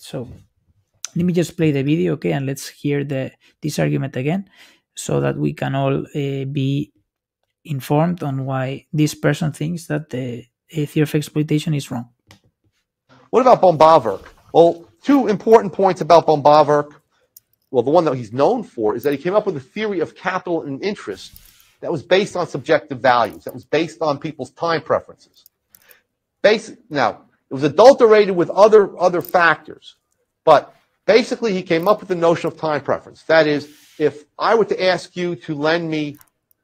So let me just play the video, okay, and let's hear this argument again, so that we can all be informed on why this person thinks that the theory of exploitation is wrong. What about von Bauwerk? Well, two important points about von Bauwerk. Well, the one that he's known for is that he came up with a theory of capital and interest that was based on subjective values, that was based on people's time preferences. Now, it was adulterated with other factors, but basically he came up with the notion of time preference. That is, if I were to ask you to lend me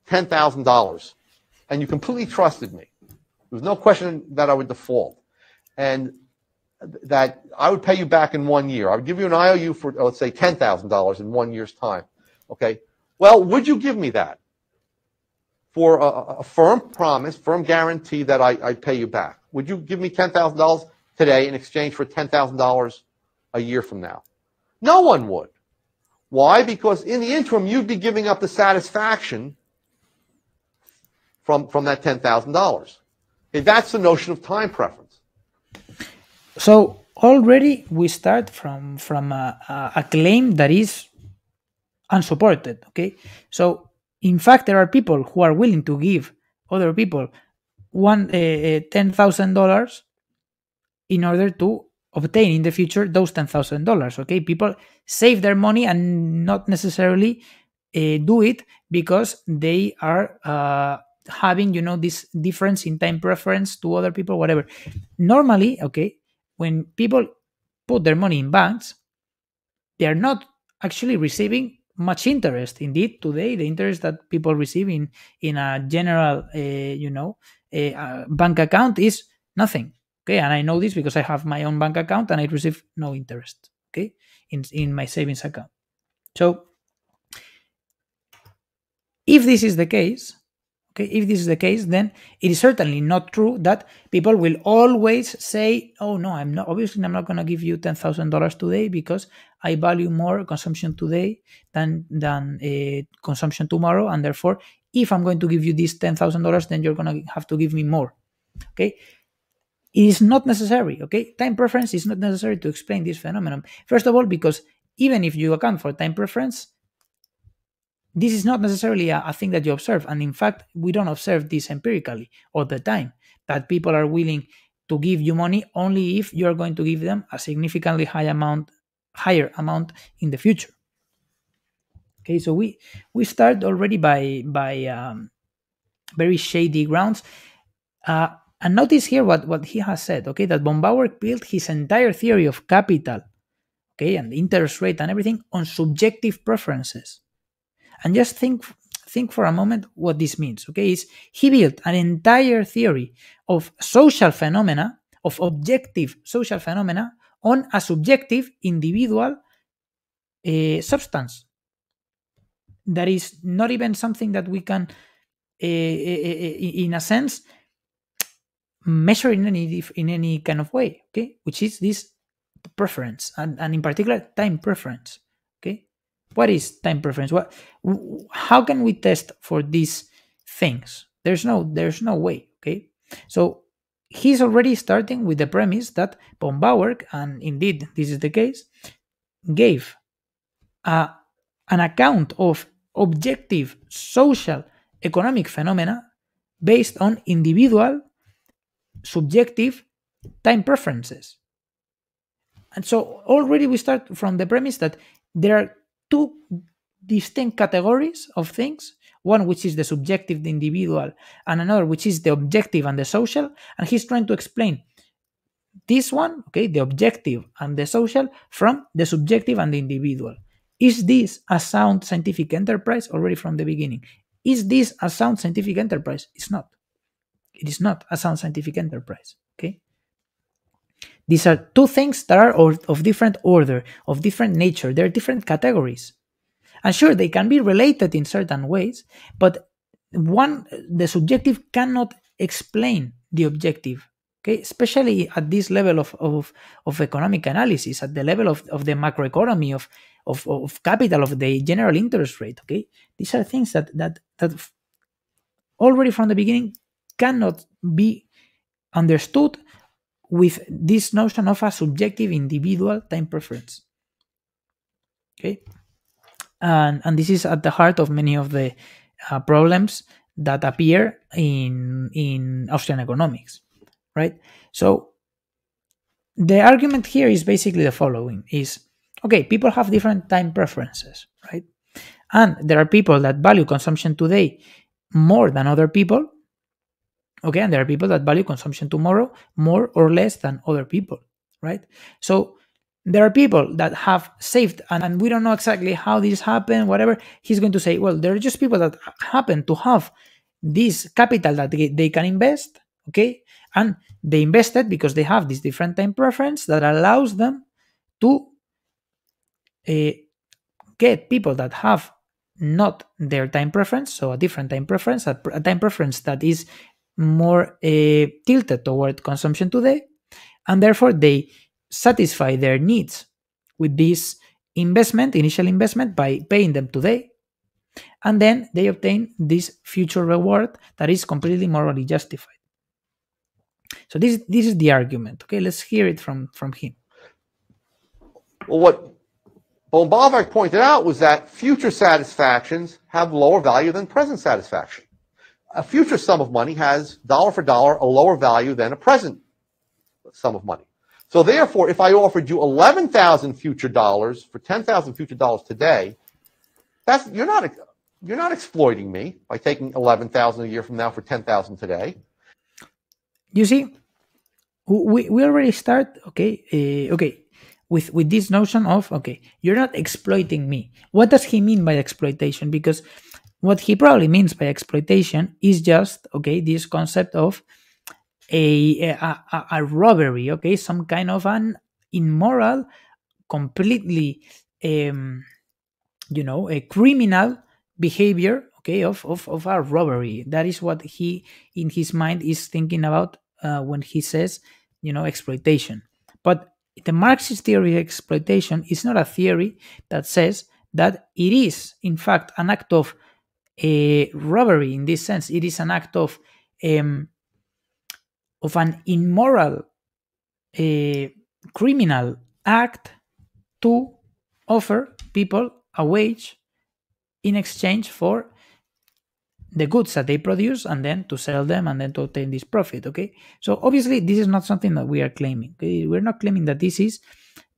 $10,000 and you completely trusted me, there was no question that I would default, and that I would pay you back in 1 year. I would give you an IOU for, let's say, $10,000 in 1 year's time. Okay. Well, would you give me that for a firm promise, firm guarantee that I'd pay you back? Would you give me $10,000 today in exchange for $10,000 a year from now? No one would. Why? Because in the interim, you'd be giving up the satisfaction from that $10,000. Okay, that's the notion of time preference. So already we start from a claim that is unsupported. Okay, so in fact there are people who are willing to give other people $10,000 in order to obtain in the future those $10,000. Okay, people save their money and not necessarily do it because they are having, this difference in time preference to other people, whatever. Normally, okay, when people put their money in banks, they are not actually receiving much interest. Indeed, today the interest that people receive in a general, bank account is nothing. Okay, and I know this because I have my own bank account and I receive no interest. Okay, in my savings account. So, if this is the case, then it is certainly not true that people will always say, "Oh no, I'm not going to give you $10,000 today because I value more consumption today than consumption tomorrow, and therefore, if I'm going to give you this $10,000, then you're going to have to give me more." Okay, it is not necessary. Okay, time preference is not necessary to explain this phenomenon. First of all, because even if you account for time preference, this is not necessarily a thing that you observe. And in fact, we don't observe this empirically all the time, that people are willing to give you money only if you're going to give them a significantly higher amount in the future. Okay, so we start already by very shady grounds. And notice here what he has said, okay, that von Bauwerk built his entire theory of capital, okay, and the interest rate and everything on subjective preferences. And just think for a moment what this means. Okay, he built an entire theory of social phenomena, of objective social phenomena, on a subjective individual substance. That is not even something that we can, in a sense, measure in any kind of way. Okay, which is this preference, and in particular time preference. Okay. What is time preference? How can we test for these things? There's no way. Okay, so he's already starting with the premise that von Bauwerk, and indeed this is the case, gave an account of objective social economic phenomena based on individual subjective time preferences. And so already we start from the premise that there are two distinct categories of things, one which is the subjective, the individual, and another which is the objective and the social. And he's trying to explain this one, okay, the objective and the social, from the subjective and the individual. Is this a sound scientific enterprise? Already from the beginning, is this a sound scientific enterprise? It's not. It is not a sound scientific enterprise. Okay. These are two things that are of different order, of different nature. They're different categories. And sure, they can be related in certain ways, but the subjective cannot explain the objective. Okay, especially at this level of economic analysis, at the level of the macroeconomy, of capital, of the general interest rate. Okay, these are things that already from the beginning cannot be understood with this notion of a subjective individual time preference. Okay, and this is at the heart of many of the problems that appear in Austrian economics, right? So the argument here is basically the following: is okay, people have different time preferences, right? And there are people that value consumption today more than other people. Okay, and there are people that value consumption tomorrow more or less than other people, right? So there are people that have saved, and we don't know exactly how this happened, whatever. He's going to say, well, there are just people that happen to have this capital that they can invest, okay? And they invested because they have this different time preference that allows them to get people that have not their time preference, so a different time preference, a time preference that is more tilted toward consumption today, and therefore they satisfy their needs with this initial investment, by paying them today, and then they obtain this future reward that is completely morally justified. So this is the argument. Okay, let's hear it from him. Well, what Bombavak pointed out was that future satisfactions have lower value than present satisfaction. A future sum of money has, dollar for dollar, a lower value than a present sum of money. So therefore, if I offered you 11,000 future dollars for 10,000 future dollars today, you're not exploiting me by taking 11,000 a year from now for 10,000 today. You see, we already start, okay, with this notion of, okay, you're not exploiting me. What does he mean by exploitation? Because what he probably means by exploitation is just, okay, this concept of a robbery, okay, some kind of an immoral, completely, a criminal behavior, okay, of a robbery. That is what he, in his mind, is thinking about when he says, exploitation. But the Marxist theory of exploitation is not a theory that says that it is, in fact, an act of robbery in this sense. It is an act of an immoral, criminal act to offer people a wage in exchange for the goods that they produce, and then to sell them, and then to obtain this profit. Okay, so obviously this is not something that we are claiming. Okay? We're not claiming that this is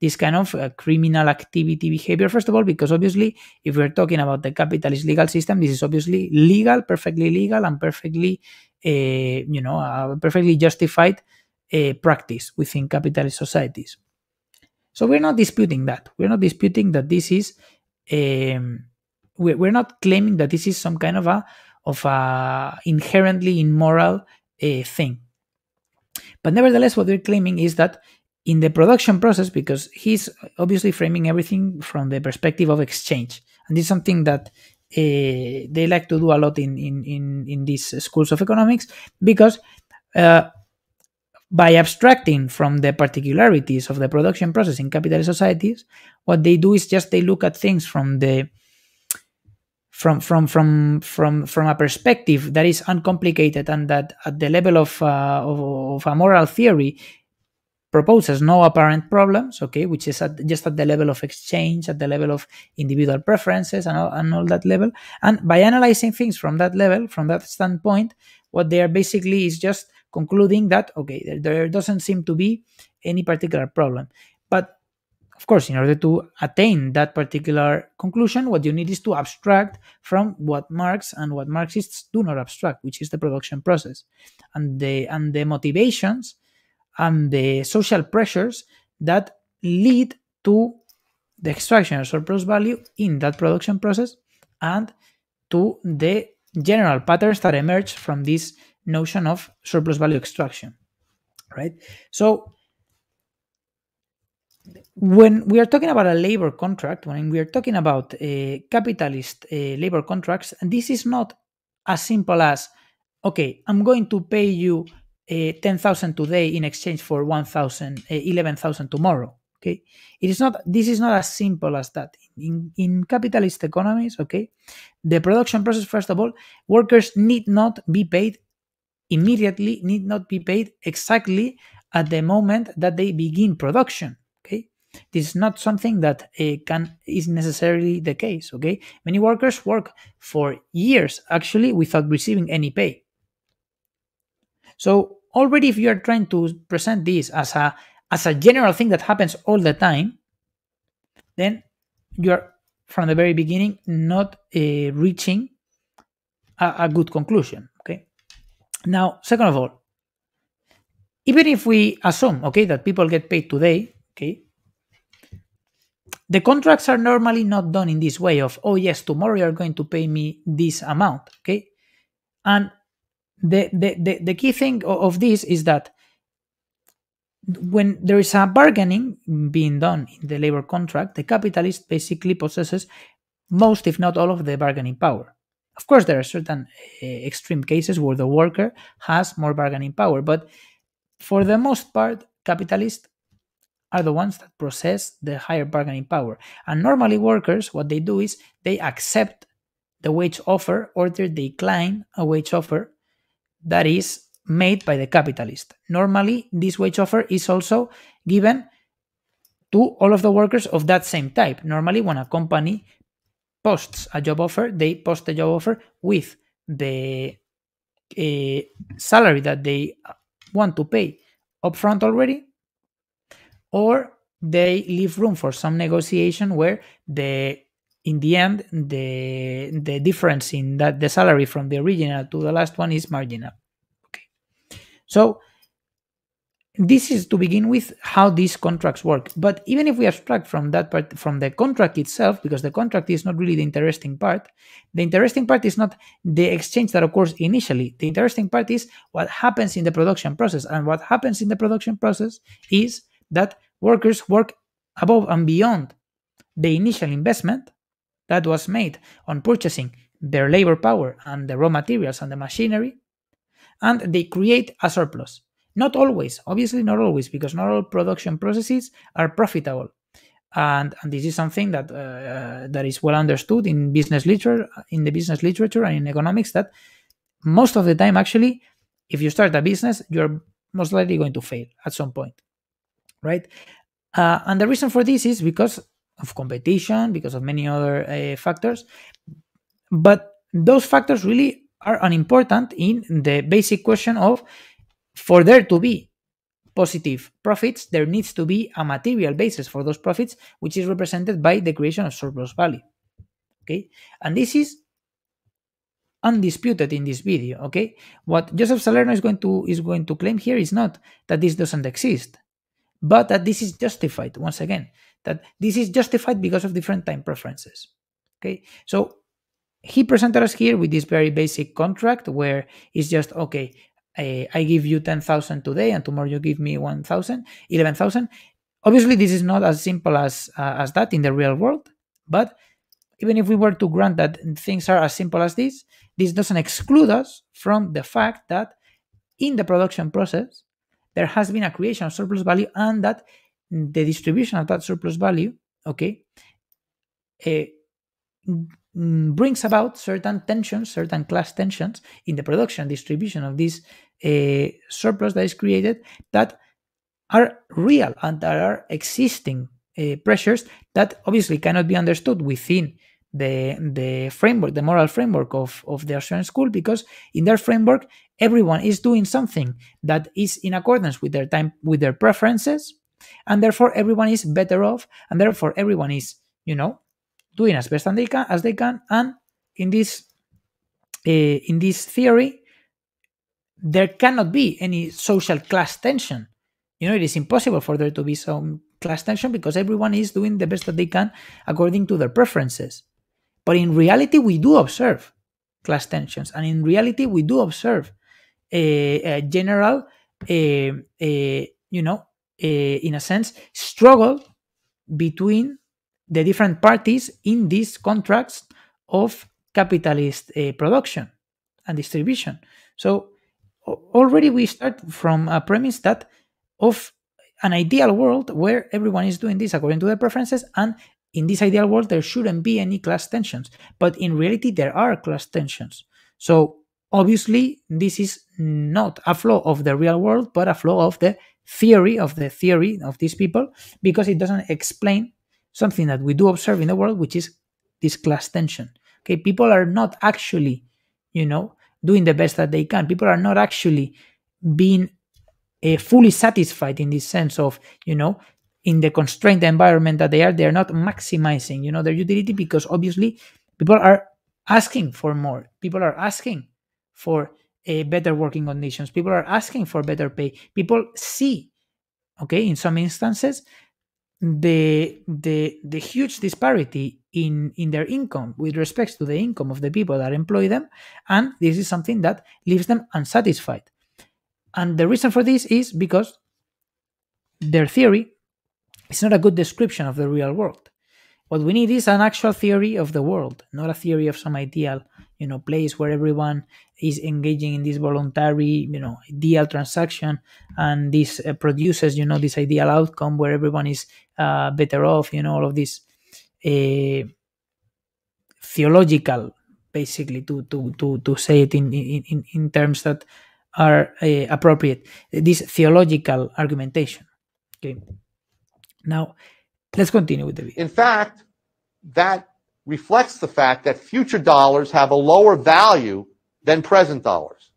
this kind of criminal activity behavior. First of all, because obviously, if we're talking about the capitalist legal system, this is obviously legal, perfectly legal, and perfectly, perfectly justified practice within capitalist societies. So we're not disputing that. We're not disputing that this is. We're not claiming that this is some kind of a inherently immoral thing. But nevertheless, what we're claiming is that in the production process, because he's obviously framing everything from the perspective of exchange, and this is something that they like to do a lot in these schools of economics, because by abstracting from the particularities of the production process in capitalist societies, what they do is just they look at things from a perspective that is uncomplicated, and that at the level of a moral theory proposes no apparent problems, okay, which is just at the level of exchange, at the level of individual preferences, and all that level. And by analyzing things from that level, from that standpoint, what they are basically is just concluding that, okay, there doesn't seem to be any particular problem. But of course, in order to attain that particular conclusion, what you need is to abstract from what Marx and what Marxists do not abstract, which is the production process, and the motivations and the social pressures that lead to the extraction of surplus value in that production process, and to the general patterns that emerge from this notion of surplus value extraction, right? So when we are talking about a labor contract, when we are talking about capitalist labor contracts, and this is not as simple as, okay, I'm going to pay you 10,000 today in exchange for 11,000 tomorrow. Okay, it is not. This is not as simple as that. In capitalist economies, okay, the production process, first of all, workers need not be paid immediately, need not be paid exactly at the moment that they begin production. Okay, this is not something that is necessarily the case. Okay, many workers work for years actually without receiving any pay. So already, if you are trying to present this as a general thing that happens all the time, then you are from the very beginning not reaching a good conclusion. Okay. Now, second of all, even if we assume, okay, that people get paid today, okay, the contracts are normally not done in this way of, oh yes, tomorrow you are going to pay me this amount, okay, and the key thing of this is that when there is a bargaining being done in the labor contract, the capitalist basically possesses most, if not all, of the bargaining power. Of course, there are certain extreme cases where the worker has more bargaining power, but for the most part, capitalists are the ones that possess the higher bargaining power. And normally, workers, what they do is they accept the wage offer or they decline a wage offer that is made by the capitalist. Normally, this wage offer is also given to all of the workers of that same type. Normally, when a company posts a job offer, they post the job offer with the salary that they want to pay upfront already, or they leave room for some negotiation where in the end the difference in that the salary from the original to the last one is marginal. Okay, so this is to begin with how these contracts work. But even if we abstract from that part, from the contract itself, because the contract is not really the interesting part, the interesting part is not the exchange that occurs initially. The interesting part is what happens in the production process. And what happens in the production process is that workers work above and beyond the initial investment that was made on purchasing their labor power and the raw materials and the machinery, and they create a surplus. Not always, obviously not always, because not all production processes are profitable. And this is something that that is well understood in business literature, and in economics, that most of the time, actually, if you start a business, you're most likely going to fail at some point, right? And the reason for this is because of competition, because of many other factors. But those factors really are unimportant in the basic question of, for there to be positive profits, there needs to be a material basis for those profits, which is represented by the creation of surplus value. Okay, and this is undisputed in this video. Okay, what Joseph Salerno is going to claim here is not that this doesn't exist, but that this is justified. Once again, that this is justified because of different time preferences. Okay, so he presented us here with this very basic contract where it's just, okay, I give you 10,000 today and tomorrow you give me 1,000, 11,000. Obviously, this is not as simple as that in the real world. But even if we were to grant that things are as simple as this doesn't exclude us from the fact that in the production process, there has been a creation of surplus value, and that the distribution of that surplus value, okay, brings about certain tensions, certain class tensions in the production distribution of this surplus that is created, that are real and that are existing pressures that obviously cannot be understood within the framework, the moral framework of the Austrian school, because in their framework, everyone is doing something that is in accordance with their time, with their preferences, and therefore everyone is better off, and therefore everyone is, doing as best as they can. And in this theory, there cannot be any social class tension. It is impossible for there to be some class tension because everyone is doing the best that they can according to their preferences. But in reality, we do observe class tensions, and in reality, we do observe a general, in a sense, struggle between the different parties in these contracts of capitalist production and distribution. So already we start from a premise that of an ideal world where everyone is doing this according to their preferences, and in this ideal world there shouldn't be any class tensions. But in reality, there are class tensions. So obviously, this is not a flaw of the real world, but a flaw of the theory of these people, because it doesn't explain something that we do observe in the world, which is this class tension. Okay, people are not actually, doing the best that they can. People are not actually being fully satisfied in this sense of, in the constrained environment that they're not maximizing, their utility, because obviously people are asking for more. People are asking for better working conditions. People are asking for better pay. People see, okay, in some instances, the huge disparity in their income with respect to the income of the people that employ them, and this is something that leaves them unsatisfied. And the reason for this is because their theory is not a good description of the real world. What we need is an actual theory of the world, not a theory of some ideal, place where everyone is engaging in this voluntary, ideal transaction, and this produces, this ideal outcome where everyone is better off. All of this theological, basically, to say it in terms that are appropriate. This theological argumentation. Okay. Now, let's continue with the video. In fact, that reflects the fact that future dollars have a lower value than present dollars.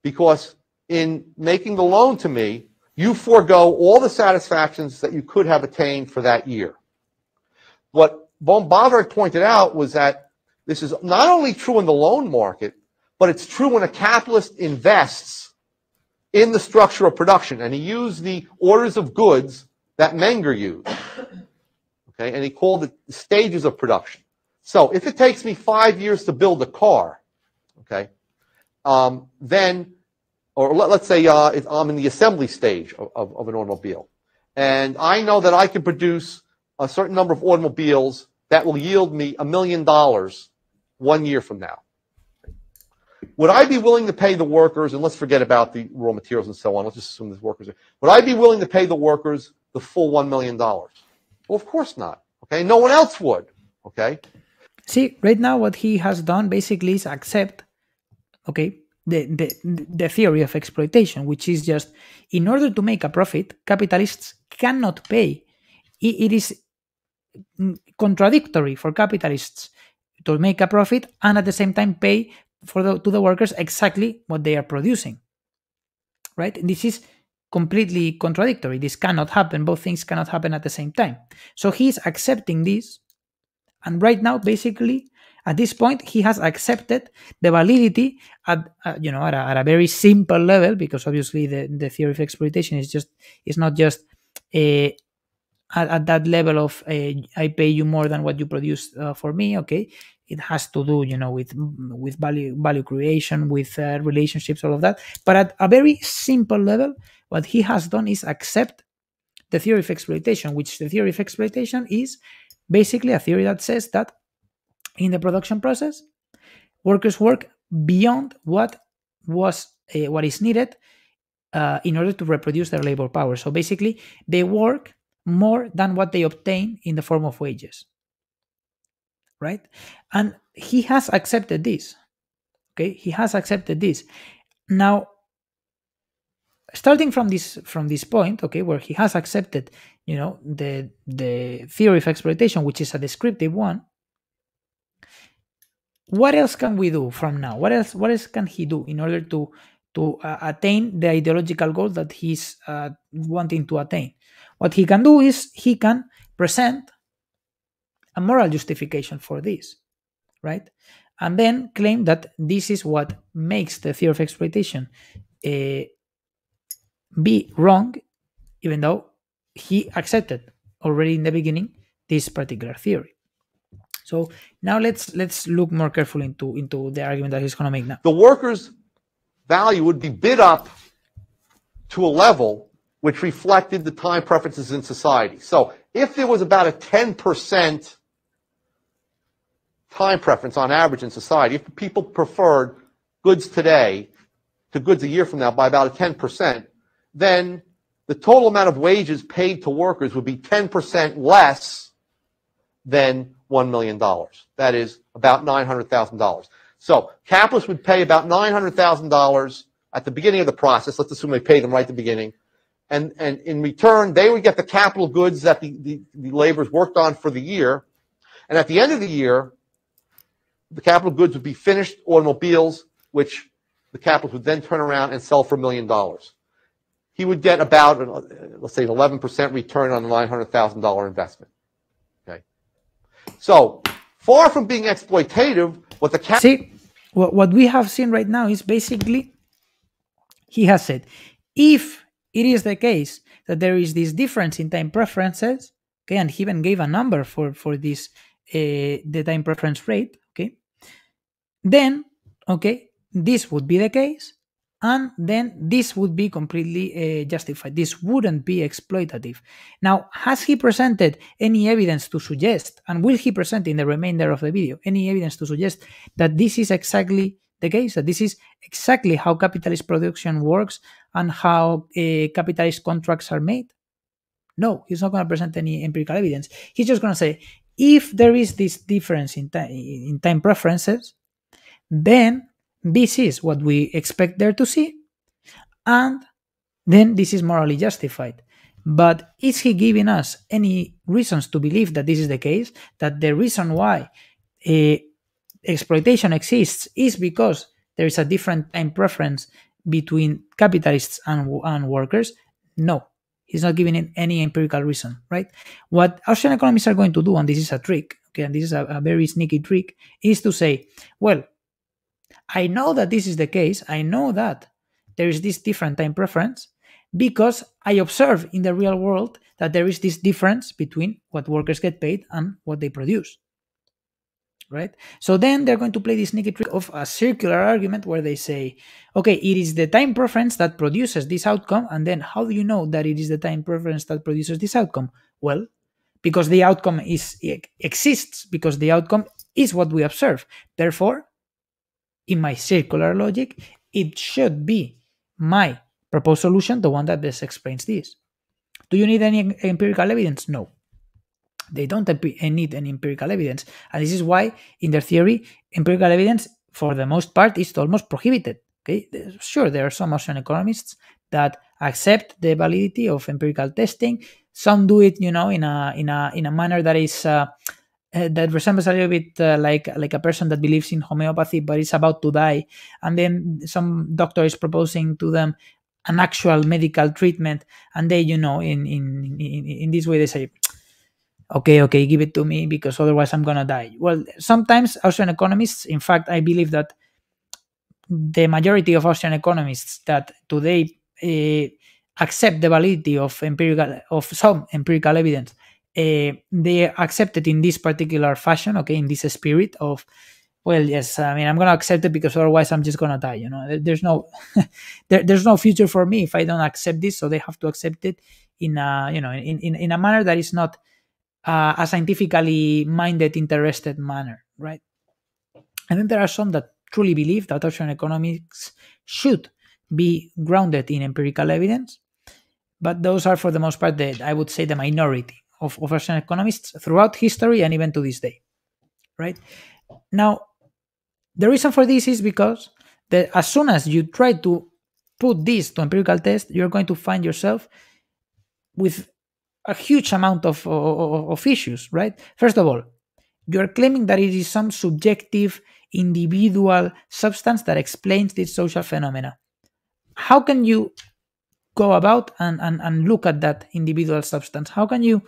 Because in making the loan to me, you forego all the satisfactions that you could have attained for that year. What von Bawerk pointed out was that this is not only true in the loan market, but it's true when a capitalist invests in the structure of production. And he used the orders of goods that Menger used. Okay, and he called it the stages of production. So if it takes me 5 years to build a car, okay, then, or let's say I'm in the assembly stage of an automobile, and I know that I can produce a certain number of automobiles that will yield me $1 million 1 year from now. Would I be willing to pay the workers, and let's forget about the raw materials and so on, let's just assume the workers are, would I be willing to pay the workers the full $1 million? Well, of course not. Okay, no one else would. Okay. See, right now what he has done basically is accept, okay, the theory of exploitation, which is just, in order to make a profit, capitalists cannot pay. It is contradictory for capitalists to make a profit and at the same time pay to the workers exactly what they are producing. Right? This is completely contradictory. This cannot happen. Both things cannot happen at the same time. So he's accepting this. And right now, basically, at this point, he has accepted the validity at a very simple level, because obviously the theory of exploitation is not just at that level of I pay you more than what you produce for me. Okay, it has to do with value creation, with relationships, all of that. But at a very simple level, what he has done is accept the theory of exploitation, which the theory of exploitation is basically a theory that says that in the production process, workers work beyond what is needed in order to reproduce their labor power. So basically, they work more than what they obtain in the form of wages. Right? And he has accepted this. Okay, he has accepted this. Now, starting from this point, okay, where he has accepted, the theory of exploitation, which is a descriptive one, what else can we do from now? What else can he do in order to attain the ideological goal that he's wanting to attain? What he can do is he can present a moral justification for this, right? And then claim that this is what makes the theory of exploitation be wrong, even though he accepted already in the beginning this particular theory. So now let's look more carefully into the argument that he's going to make now. The workers' value would be bid up to a level which reflected the time preferences in society. So if there was about a 10% time preference on average in society, if people preferred goods today to goods a year from now by about a 10%, then the total amount of wages paid to workers would be 10% less than $1 million. That is about $900,000. So capitalists would pay about $900,000 at the beginning of the process. Let's assume they pay them right at the beginning. and in return, they would get the capital goods that the laborers worked on for the year. And at the end of the year, the capital goods would be finished automobiles, which the capitalists would then turn around and sell for $1 million. He would get about, let's say, an 11% return on the $900,000 investment. Okay. So, far from being exploitative, what the See, what we have seen right now is basically, he has said, if it is the case that there is this difference in time preferences, okay, and he even gave a number for this, the time preference rate, okay, then, okay, this would be the case, and then this would be completely justified. This wouldn't be exploitative. Now, has he presented any evidence to suggest, and will he present in the remainder of the video, any evidence to suggest that this is exactly the case, that this is exactly how capitalist production works and how capitalist contracts are made? No, he's not going to present any empirical evidence. He's just going to say, if there is this difference in time preferences, then this is what we expect there to see, and then this is morally justified. But is he giving us any reasons to believe that this is the case, that the reason why exploitation exists is because there is a different time preference between capitalists and workers? No, he's not giving any empirical reason, right? What Austrian economists are going to do, and this is a trick, okay, and this is a very sneaky trick, is to say, well, I know that this is the case. I know that there is this different time preference because I observe in the real world that there is this difference between what workers get paid and what they produce, right? So then they're going to play this sneaky trick of a circular argument where they say, okay, it is the time preference that produces this outcome, and then how do you know that it is the time preference that produces this outcome? Well, because the outcome exists, because the outcome is what we observe. Therefore, in my circular logic, it should be my proposed solution, the one that best explains this. Do you need any empirical evidence? No. They don't need any empirical evidence. And this is why, in their theory, empirical evidence, for the most part, is almost prohibited. Okay, sure, there are some Austrian economists that accept the validity of empirical testing. Some do it, in a manner that is that resembles a little bit like a person that believes in homeopathy but is about to die, and then some doctor is proposing to them an actual medical treatment, and they, in this way, they say, okay, give it to me because otherwise I'm gonna die. Well, sometimes Austrian economists, in fact, I believe that the majority of Austrian economists that today accept the validity of some empirical evidence, they accept it in this particular fashion, okay, in this spirit of, well, yes, I mean, I'm going to accept it because otherwise I'm just going to die. There's no there's no future for me if I don't accept this. So they have to accept it in a, in a manner that is not a scientifically minded, interested manner, right? And then there are some that truly believe that Austrian economics should be grounded in empirical evidence, but those are, for the most part, I would say, the minority of Austrian economists throughout history and even to this day, right? Now, the reason for this is because as soon as you try to put this to empirical test, you're going to find yourself with a huge amount of issues, right? First of all, you're claiming that it is some subjective, individual substance that explains this social phenomena. How can you go about and look at that individual substance? How can you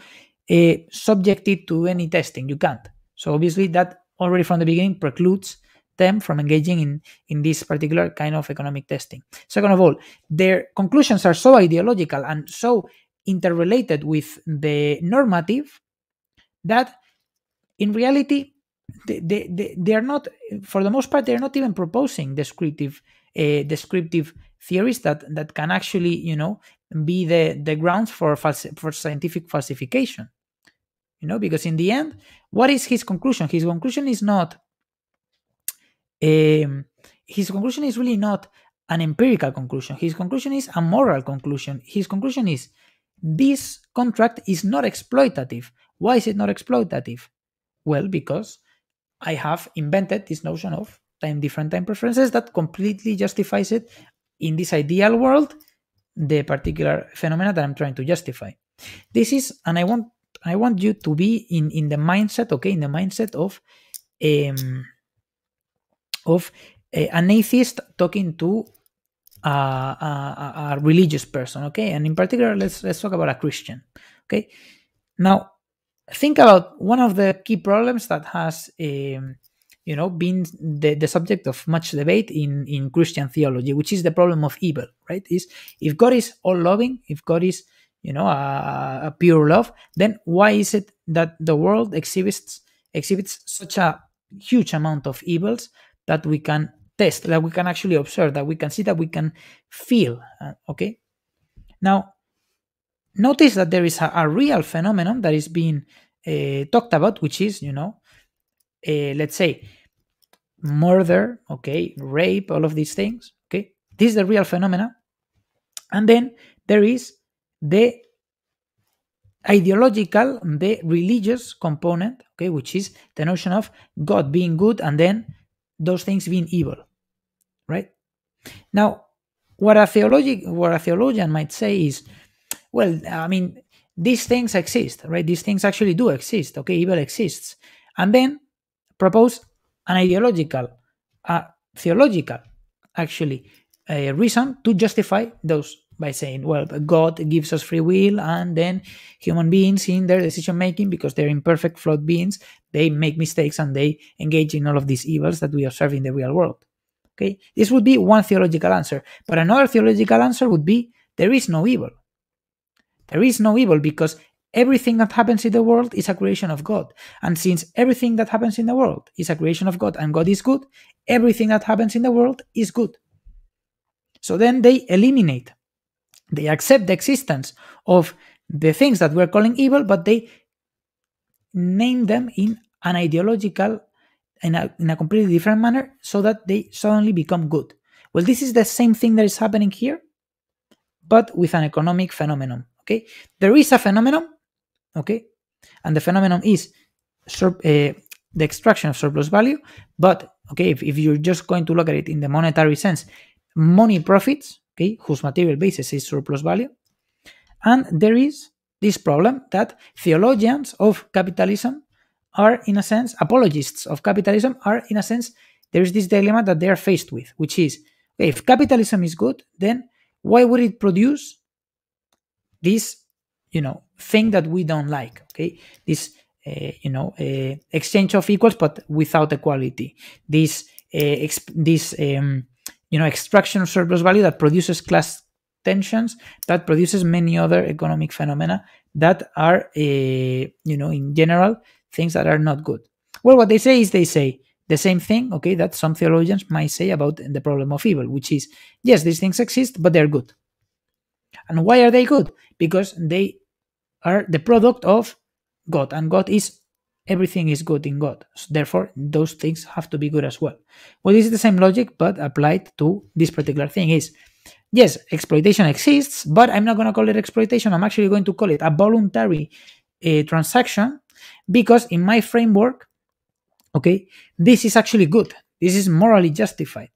subject it to any testing? You can't. So obviously that already from the beginning precludes them from engaging in this particular kind of economic testing. Second of all, their conclusions are so ideological and so interrelated with the normative that in reality they are not, for the most part, they're not even proposing descriptive theories that can actually, be the grounds for scientific falsification. Because in the end, what is his conclusion? His conclusion is not. His conclusion is really not an empirical conclusion. His conclusion is a moral conclusion. His conclusion is this contract is not exploitative. Why is it not exploitative? Well, because I have invented this notion of different time preferences that completely justifies it in this ideal world the particular phenomena that I'm trying to justify. This is, and I want you to be in the mindset, okay, in the mindset of an atheist talking to a religious person, okay, and in particular, let's talk about a Christian, okay. Now, think about one of the key problems that has been the subject of much debate in Christian theology, which is the problem of evil, right? Is if God is all loving, if God is a pure love, then why is it that the world exhibits such a huge amount of evils that we can test, that we can actually observe, that we can see, that we can feel? Okay, now notice that there is a real phenomenon that is being talked about, which is, let's say, murder, okay, rape, all of these things, okay. This is the real phenomena. And then there is the ideological, the religious component, okay, which is the notion of God being good and then those things being evil, right? Now, what a theologian might say is, well, I mean, these things exist, right? These things actually do exist, okay? Evil exists. And then propose an ideological, theological, actually, reason to justify those by saying, well, God gives us free will, and then human beings in their decision making, because they're imperfect, flawed beings, they make mistakes and they engage in all of these evils that we observe in the real world. Okay, this would be one theological answer. But another theological answer would be, there is no evil. There is no evil because everything that happens in the world is a creation of God. And since everything that happens in the world is a creation of God and God is good, everything that happens in the world is good. So then they accept the existence of the things that we're calling evil, but they name them in an ideological, in a completely different manner, so that they suddenly become good. Well, this is the same thing that is happening here, but with an economic phenomenon. Okay, there is a phenomenon, okay, and the phenomenon is the extraction of surplus value. But okay, if you're just going to look at it in the monetary sense, money profits, okay, whose material basis is surplus value. And there is this problem that theologians of capitalism are, in a sense, apologists of capitalism are, in a sense, there is this dilemma that they are faced with, which is, okay, if capitalism is good, then why would it produce this, thing that we don't like? Okay, this, exchange of equals, but without equality. This, extraction of surplus value that produces class tensions, that produces many other economic phenomena that are, in general, things that are not good. Well, what they say is they say the same thing, okay, that some theologians might say about the problem of evil, which is, yes, these things exist, but they're good. And why are they good? Because they are the product of God, and God is, everything is good in God. So therefore, those things have to be good as well. Well, this is the same logic, but applied to this particular thing is, yes, exploitation exists, but I'm not going to call it exploitation. I'm actually going to call it a voluntary transaction, because in my framework, okay, this is actually good. This is morally justified,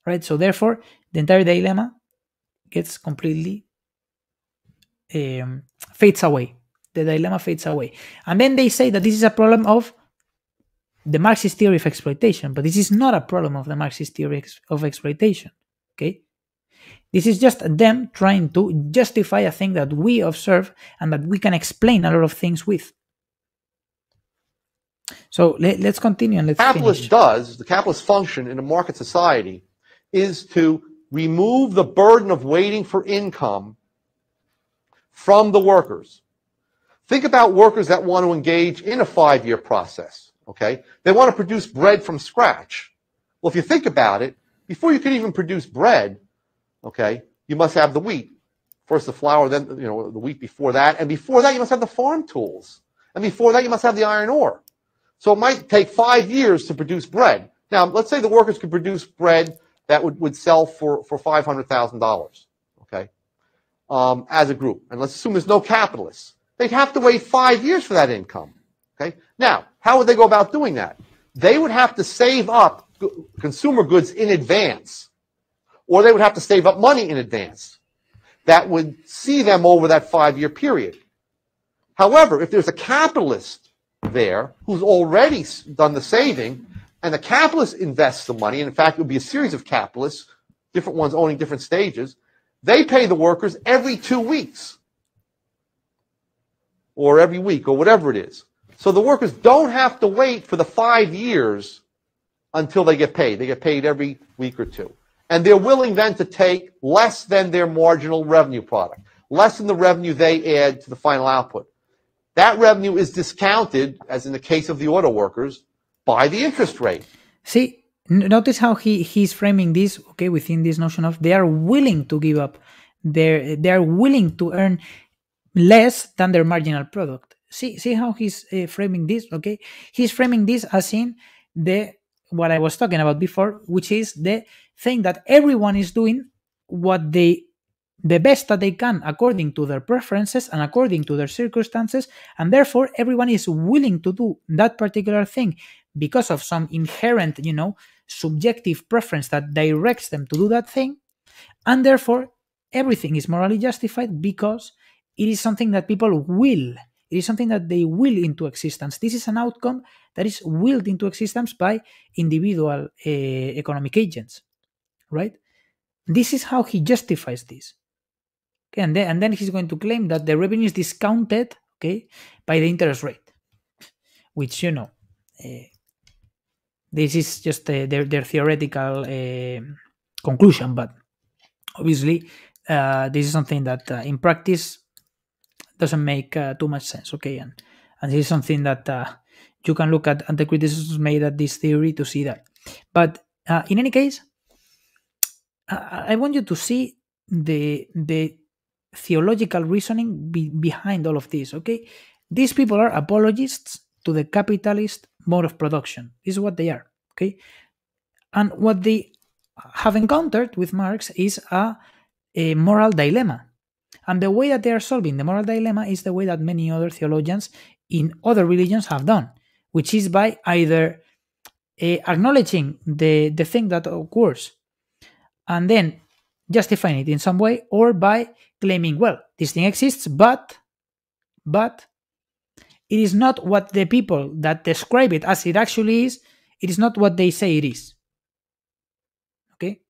right? So therefore, the entire dilemma gets completely fades away. The dilemma fades away. And then they say that this is a problem of the Marxist theory of exploitation, but this is not a problem of the Marxist theory of exploitation, okay? This is just them trying to justify a thing that we observe and that we can explain a lot of things with. So let's continue and let's finish. The capitalist function in a market society is to remove the burden of waiting for income from the workers. Think about workers that want to engage in a 5-year process, okay? They want to produce bread from scratch. Well, if you think about it, before you can even produce bread, okay, you must have the wheat. First the flour, then the wheat before that, and before that you must have the farm tools. And before that you must have the iron ore. So it might take 5 years to produce bread. Now, let's say the workers could produce bread that would sell for $500,000, okay, as a group. And let's assume there's no capitalists. They'd have to wait 5 years for that income, okay? Now, how would they go about doing that? They would have to save up consumer goods in advance. or they would have to save up money in advance. That would see them over that 5-year period. However, if there's a capitalist there who's already done the saving, and the capitalist invests the money, and in fact, it would be a series of capitalists, different ones owning different stages, they pay the workers every 2 weeks, or every week, or whatever it is. So the workers don't have to wait for the 5 years until they get paid. They get paid every week or two. And they're willing then to take less than their marginal revenue product, less than the revenue they add to the final output. That revenue is discounted, as in the case of the auto workers, by the interest rate. See, notice how he's framing this, okay, within this notion of they are willing to give up, they are willing to earn less than their marginal product. See how he's framing this, okay? He's framing this as in what I was talking about before, which is the thing that everyone is doing the best that they can according to their preferences and according to their circumstances, and therefore everyone is willing to do that particular thing because of some inherent, subjective preference that directs them to do that thing, and therefore everything is morally justified because it is something that people will. It is something that they will into existence. This is an outcome that is willed into existence by individual economic agents, right? This is how he justifies this. Okay, and then he's going to claim that the revenue is discounted, okay, by the interest rate, which, this is just their theoretical conclusion, but obviously this is something that in practice doesn't make too much sense, okay? And this is something that you can look at the criticisms made at this theory to see that. But in any case, I want you to see the theological reasoning behind all of this, okay? These people are apologists to the capitalist mode of production. This is what they are, okay? And what they have encountered with Marx is a moral dilemma. And the way that they are solving the moral dilemma is the way that many other theologians in other religions have done, which is by either acknowledging the thing that occurs and then justifying it in some way, or by claiming, well, this thing exists, but it is not what the people that describe it as it actually is, it is not what they say it is. Okay?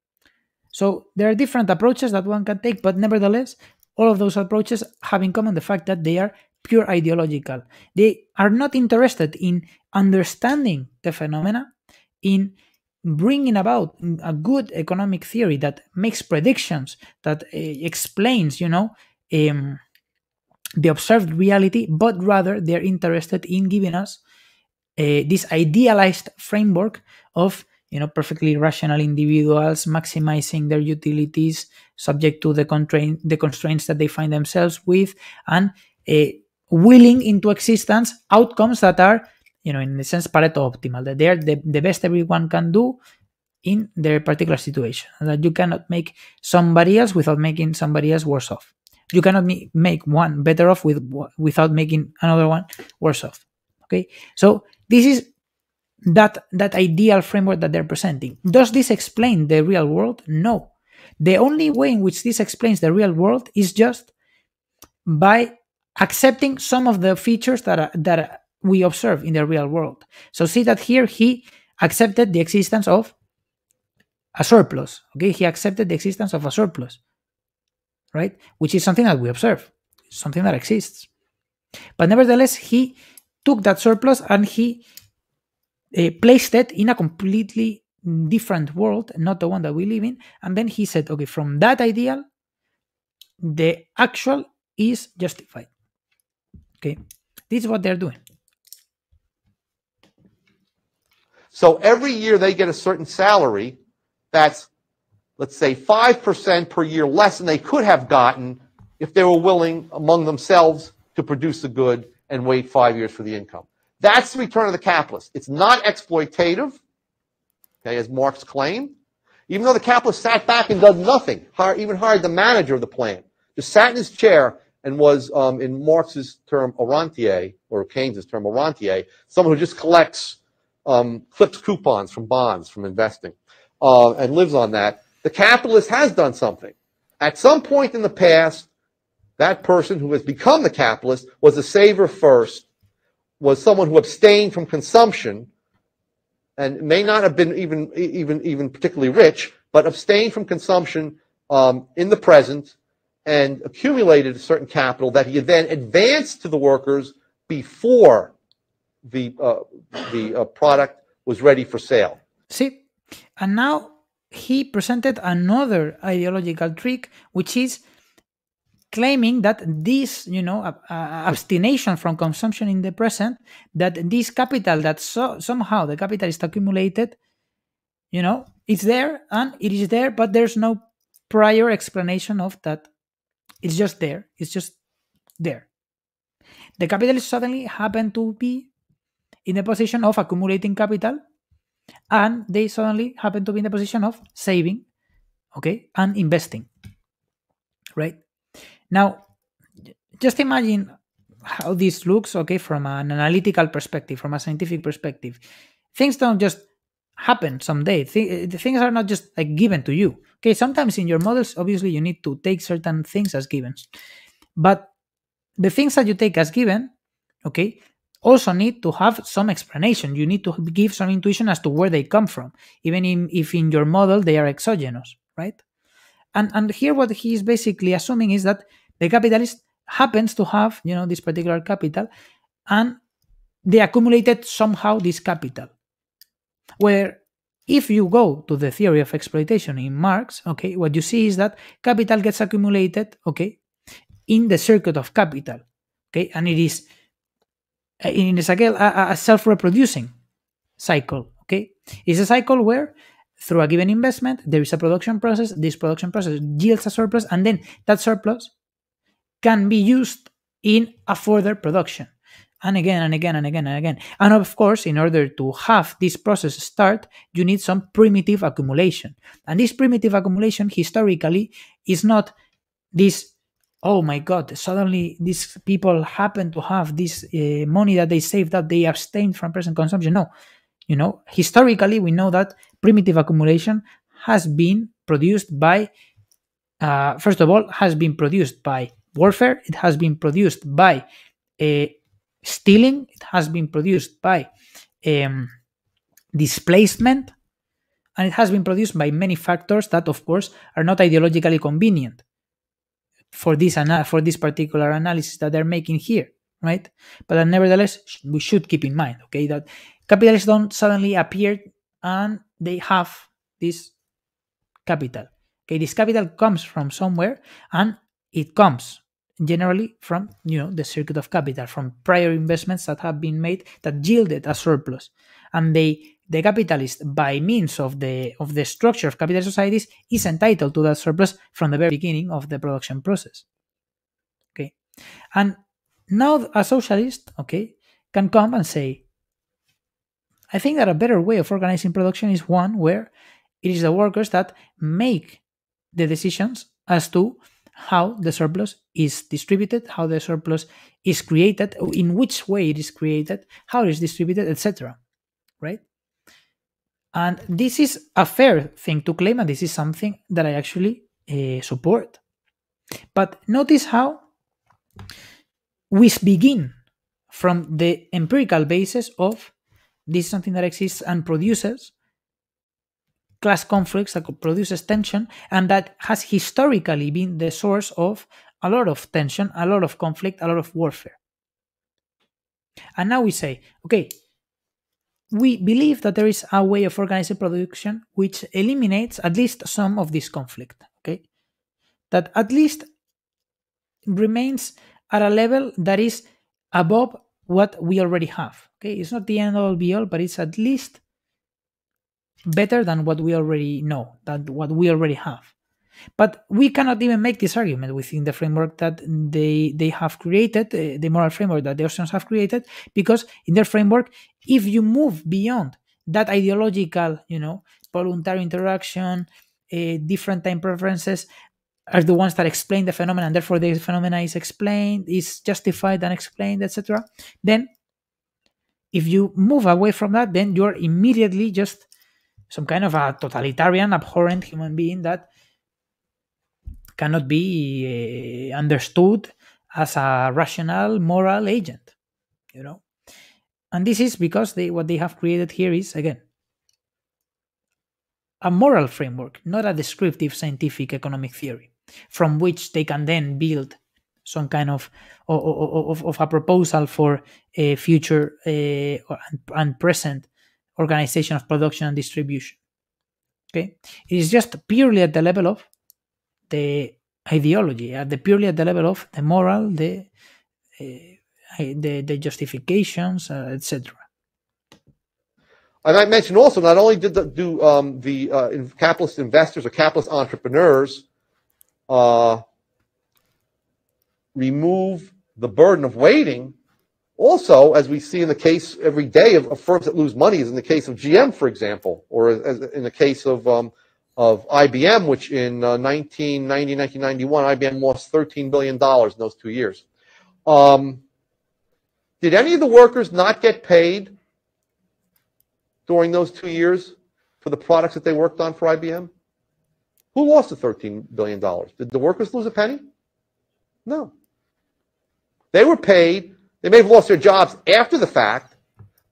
So there are different approaches that one can take, but nevertheless, all of those approaches have in common the fact that they are pure ideological. They are not interested in understanding the phenomena, in bringing about a good economic theory that makes predictions, that explains, the observed reality, but rather they're interested in giving us this idealized framework of perfectly rational individuals maximizing their utilities subject to the constraints that they find themselves with, and willing into existence outcomes that are, in a sense, Pareto optimal, that they are the best everyone can do in their particular situation, and that you cannot make somebody else without making somebody else worse off. You cannot make one better off without making another one worse off. Okay, so this is that ideal framework that they're presenting. Does this explain the real world? No. The only way in which this explains the real world is just by accepting some of the features that we observe in the real world. So see that here he accepted the existence of a surplus. Okay, he accepted the existence of a surplus, right? Which is something that we observe, something that exists. But nevertheless, he took that surplus and he placed it in a completely different world, not the one that we live in. And then he said, okay, from that ideal, the actual is justified. Okay, this is what they're doing. So every year they get a certain salary that's, let's say, 5% per year less than they could have gotten if they were willing among themselves to produce the good and wait 5 years for the income. That's the return of the capitalist. It's not exploitative, okay, as Marx claimed, even though the capitalist sat back and did nothing, even hired the manager of the plant, just sat in his chair and was, in Marx's term, a rentier, or Keynes's term, a rentier, someone who just collects, clips coupons from bonds, from investing, and lives on that. The capitalist has done something. At some point in the past, that person who has become the capitalist was a saver first, was someone who abstained from consumption, and may not have been even particularly rich, but abstained from consumption in the present and accumulated a certain capital that he then advanced to the workers before the product was ready for sale. See, and now he presented another ideological trick, which is claiming that this, abstination from consumption in the present, that this capital that somehow the capitalist accumulated, it's there and it is there, but there's no prior explanation of that. It's just there. It's just there. The capitalists suddenly happen to be in the position of accumulating capital, and they suddenly happen to be in the position of saving, okay, and investing, right? Now, just imagine how this looks, okay, from an analytical perspective, from a scientific perspective. Things don't just happen someday. The things are not just like given to you. Okay, sometimes in your models, obviously, you need to take certain things as givens, but the things that you take as given, okay, also need to have some explanation. You need to give some intuition as to where they come from, even if in your model they are exogenous, right? And here what he is basically assuming is that the capitalist happens to have, this particular capital, and they accumulated somehow this capital. Where if you go to the theory of exploitation in Marx, okay, what you see is that capital gets accumulated, okay, in the circuit of capital, okay, and it is in a self-reproducing cycle, okay. It's a cycle where through a given investment there is a production process. This production process yields a surplus, and then that surplus can be used in a further production, and again and again and again and again. And of course, in order to have this process start, you need some primitive accumulation, and this primitive accumulation historically is not this, oh my god, suddenly these people happen to have this money that they saved up, they abstained from present consumption. No, historically we know that primitive accumulation has been produced by, first of all, has been produced by warfare. It has been produced by stealing. It has been produced by displacement, and it has been produced by many factors that, of course, are not ideologically convenient for this particular analysis that they're making here, right? But nevertheless, we should keep in mind, okay, that capitalists don't suddenly appear and they have this capital. Okay, this capital comes from somewhere, and it comes generally from the circuit of capital, from prior investments that have been made that yielded a surplus, and the capitalist, by means of the structure of capitalist societies, is entitled to that surplus from the very beginning of the production process. Okay, and now a socialist, okay, can come and say, I think that a better way of organizing production is one where it is the workers that make the decisions as to how the surplus is distributed, how the surplus is created, in which way it is created, how it is distributed, etc. Right? And this is a fair thing to claim, and this is something that I actually support. But notice how we begin from the empirical basis of this is something that exists and produces class conflicts, that produces tension, and that has historically been the source of a lot of tension, a lot of conflict, a lot of warfare. And now we say, okay, we believe that there is a way of organizing production which eliminates at least some of this conflict, okay? That at least remains at a level that is above what we already have, okay? It's not the end all be all, but it's at least better than what we already know, than what we already have. But we cannot even make this argument within the framework that they have created, the moral framework that the Austrians have created, because in their framework, if you move beyond that ideological, voluntary interaction, different time preferences are the ones that explain the phenomenon, and therefore the phenomena is explained, is justified and explained, etc. Then, if you move away from that, then you're immediately just some kind of a totalitarian, abhorrent human being that cannot be understood as a rational, moral agent, you know. And this is because what they have created here is, again, a moral framework, not a descriptive scientific economic theory, from which they can then build some kind of a proposal for a future and present organization of production and distribution. Okay, it is just purely at the level of the ideology, purely at the level of the moral, the justifications, etc. I might mention also, not only did capitalist investors or capitalist entrepreneurs remove the burden of waiting, also, as we see in the case every day of firms that lose money, as in the case of GM, for example, or as in the case of IBM, which in 1990, 1991, IBM lost $13 billion in those 2 years. Did any of the workers not get paid during those 2 years for the products that they worked on for IBM? Who lost the $13 billion? Did the workers lose a penny? No. They were paid. They may have lost their jobs after the fact,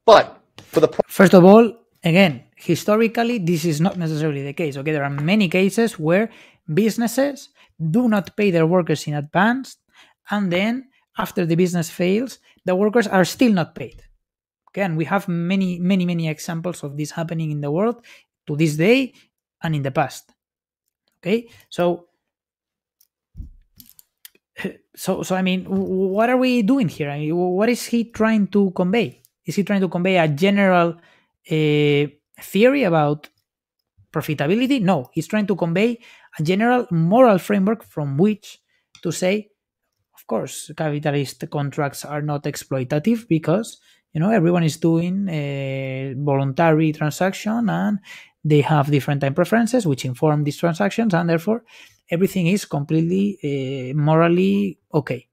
but for the... First of all, again, historically, this is not necessarily the case. Okay, there are many cases where businesses do not pay their workers in advance, and then after the business fails, the workers are still not paid. Okay, and we have many examples of this happening in the world to this day and in the past. Okay, so I mean, what are we doing here? I mean, what is he trying to convey? Is he trying to convey a general theory about profitability? No, he's trying to convey a general moral framework from which to say, of course, capitalist contracts are not exploitative because, you know, everyone is doing a voluntary transaction and they have different time preferences which inform these transactions, and therefore everything is completely morally okay.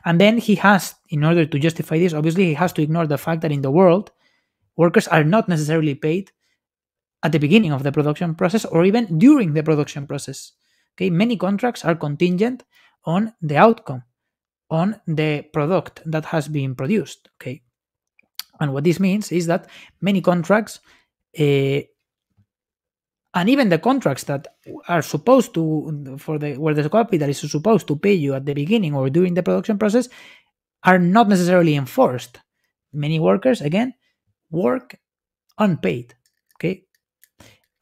And then he has, in order to justify this, obviously he has to ignore the fact that in the world, workers are not necessarily paid at the beginning of the production process or even during the production process. Okay, many contracts are contingent on the outcome, on the product that has been produced. Okay, and what this means is that many contracts, and even the contracts that are supposed to, where the capital is supposed to pay you at the beginning or during the production process, are not necessarily enforced. Many workers, again, work unpaid. Okay,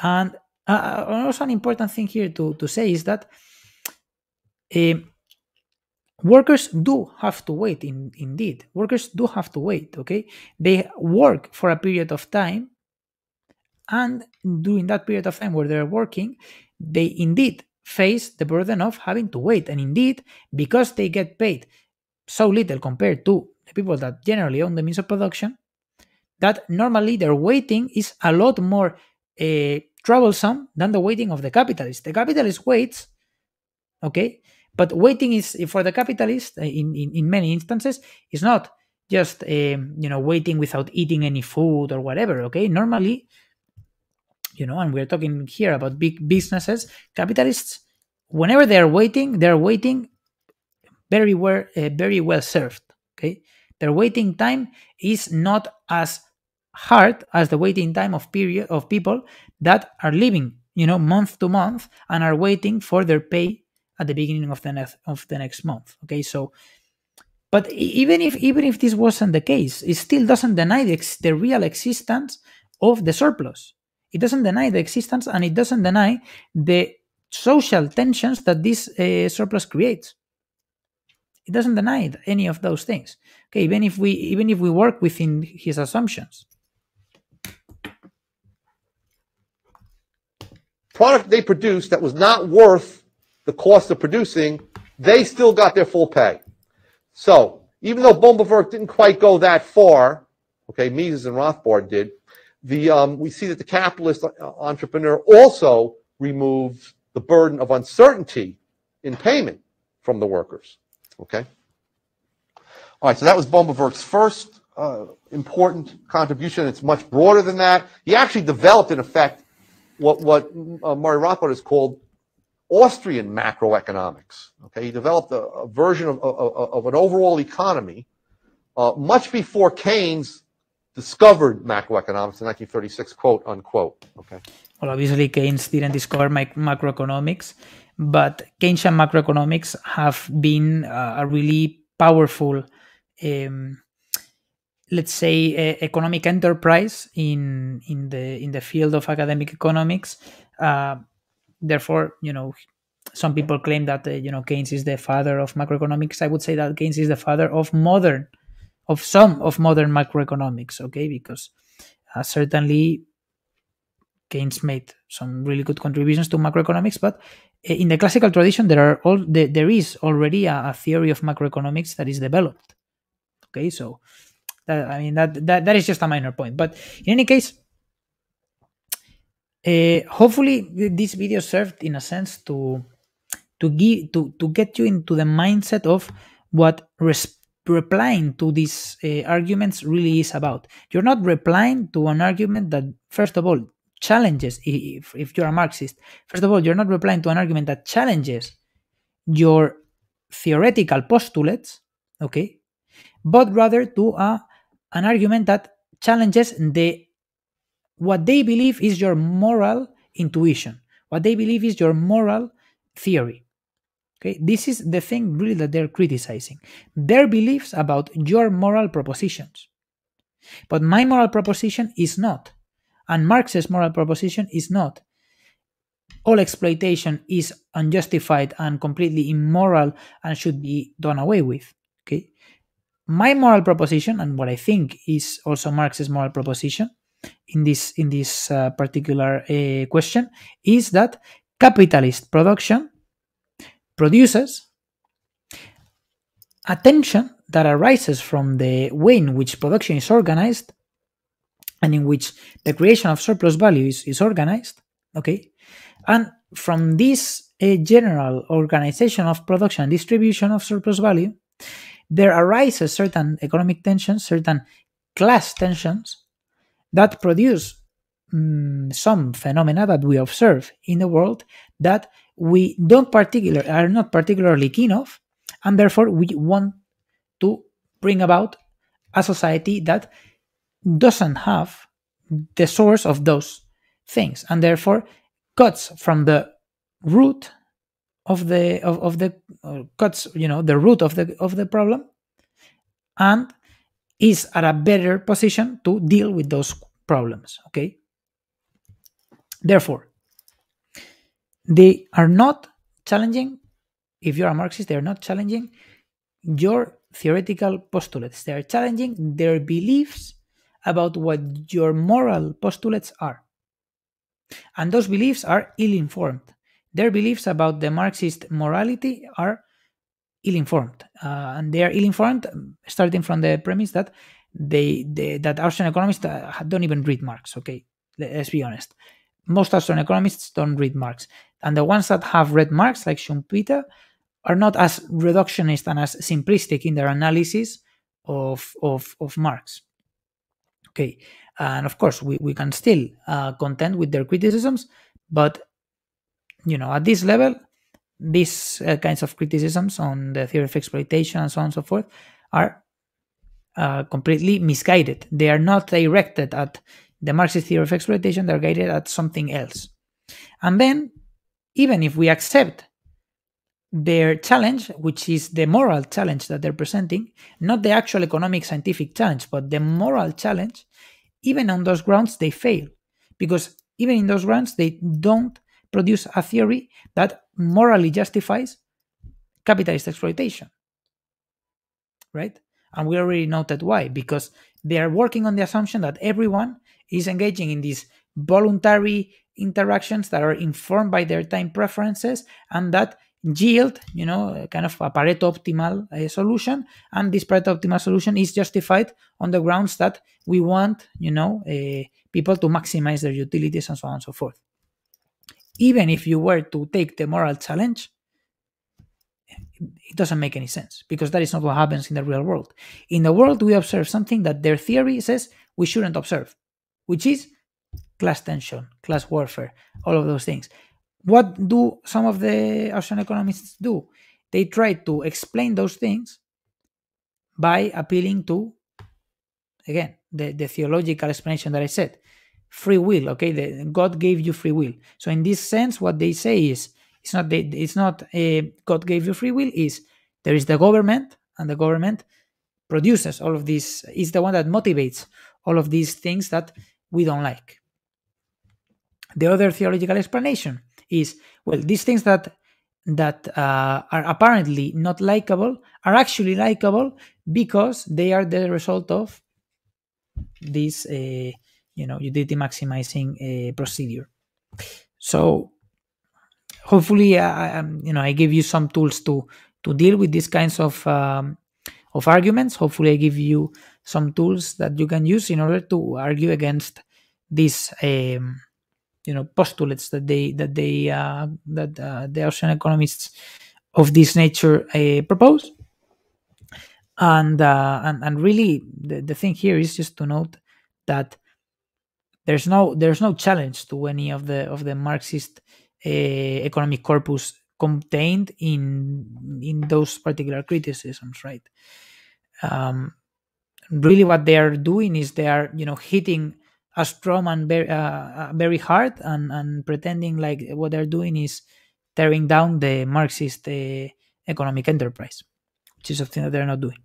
and also an important thing here to say is that workers do have to wait. Indeed, workers do have to wait. Okay, they work for a period of time, and during that period of time where they're working, they indeed face the burden of having to wait. And indeed, because they get paid so little compared to the people that generally own the means of production, that normally their waiting is a lot more troublesome than the waiting of the capitalist. The capitalist waits, okay, but waiting is, for the capitalist, in many instances, is not just waiting without eating any food or whatever. Okay, normally, and we're talking here about big businesses, capitalists, whenever they're waiting very well served. Okay, their waiting time is not as hard as the waiting time of people that are living, month to month and are waiting for their pay at the beginning of the next month. Okay, so, but even if this wasn't the case, it still doesn't deny the real existence of the surplus. It doesn't deny the existence, and it doesn't deny the social tensions that this surplus creates. It doesn't deny any of those things. Okay, even if we work within his assumptions. Product they produced that was not worth the cost of producing, they still got their full pay. So even though Bombewerk didn't quite go that far, okay, Mises and Rothbard did, we see that the capitalist entrepreneur also removes the burden of uncertainty in payment from the workers. Okay. All right. So that was Bombewerk's first important contribution. It's much broader than that. He actually developed, in effect, what Murray Rothbard has called Austrian macroeconomics. Okay, he developed a version of an overall economy much before Keynes discovered macroeconomics in 1936, quote unquote. Okay. Well, obviously, Keynes didn't discover macroeconomics, but Keynesian macroeconomics have been a really powerful, let's say, economic enterprise in the field of academic economics. Therefore, some people claim that Keynes is the father of macroeconomics. I would say that Keynes is the father of modern macroeconomics. Okay, because certainly Keynes made some really good contributions to macroeconomics, but in the classical tradition, there is already a theory of macroeconomics that is developed. Okay, so that is just a minor point. But in any case, hopefully this video served in a sense to get you into the mindset of what replying to these arguments really is about. You're not replying to an argument that, first of all, challenges, if you're a Marxist, first of all, you're not replying to an argument that challenges your theoretical postulates, okay, but rather to an argument that challenges what they believe is your moral intuition, what they believe is your moral theory. Okay, this is the thing really that they're criticizing, their beliefs about your moral propositions. But my moral proposition is not, and Marx's moral proposition is not, all exploitation is unjustified and completely immoral and should be done away with. Okay, my moral proposition, and what I think is also Marx's moral proposition in this particular question, is that capitalist production produces a tension that arises from the way in which production is organized and in which the creation of surplus value is organized. Okay, and from this general organization of production and distribution of surplus value, there arises certain economic tensions, certain class tensions that produce some phenomena that we observe in the world that we are not particularly keen of, and therefore we want to bring about a society that doesn't have the source of those things, and therefore cuts from the root of the cuts the root of the problem, and is at a better position to deal with those problems. Okay, therefore they are not challenging, if you're a Marxist, they are not challenging your theoretical postulates. They are challenging their beliefs about what your moral postulates are. And those beliefs are ill-informed. Their beliefs about the Marxist morality are ill-informed. And they are ill-informed starting from the premise that that Austrian economists don't even read Marx. Okay, let's be honest. Most Austrian economists don't read Marx. And the ones that have read Marx, like Schumpeter, are not as reductionist and as simplistic in their analysis of Marx. Okay, and of course we can still contend with their criticisms, but at this level, these kinds of criticisms on the theory of exploitation and so on and so forth are completely misguided. They are not directed at the Marxist theory of exploitation, they're guided at something else. And then, even if we accept their challenge, which is the moral challenge that they're presenting, not the actual economic scientific challenge, but the moral challenge, even on those grounds, they fail. Because even in those grounds, they don't produce a theory that morally justifies capitalist exploitation. Right? And we already noted why. Because they are working on the assumption that everyone is engaging in these voluntary interactions that are informed by their time preferences and that yield, kind of a Pareto optimal solution. And this Pareto optimal solution is justified on the grounds that we want, people to maximize their utilities and so on and so forth. Even if you were to take the moral challenge, it doesn't make any sense, because that is not what happens in the real world. In the world, we observe something that their theory says we shouldn't observe, which is class tension, class warfare, all of those things. What do some of the Austrian economists do? They try to explain those things by appealing to, again, the theological explanation that I said. Free will, okay? God gave you free will. So in this sense, what they say is, it's not God gave you free will, is there is the government, and the government produces all of this, is the one that motivates all of these things that we don't like. The other theological explanation is, well, these things that are apparently not likable are actually likable because they are the result of this utility maximizing procedure. So hopefully I give you some tools to deal with these kinds of arguments. Hopefully I give you some tools that you can use in order to argue against these postulates that the Austrian economists of this nature propose. And really the thing here is just to note that there's no challenge to any of the Marxist economic corpus contained in those particular criticisms, right? Really, what they are doing is they are hitting a straw man very hard, and pretending like what they're doing is tearing down the Marxist economic enterprise, which is something that they're not doing.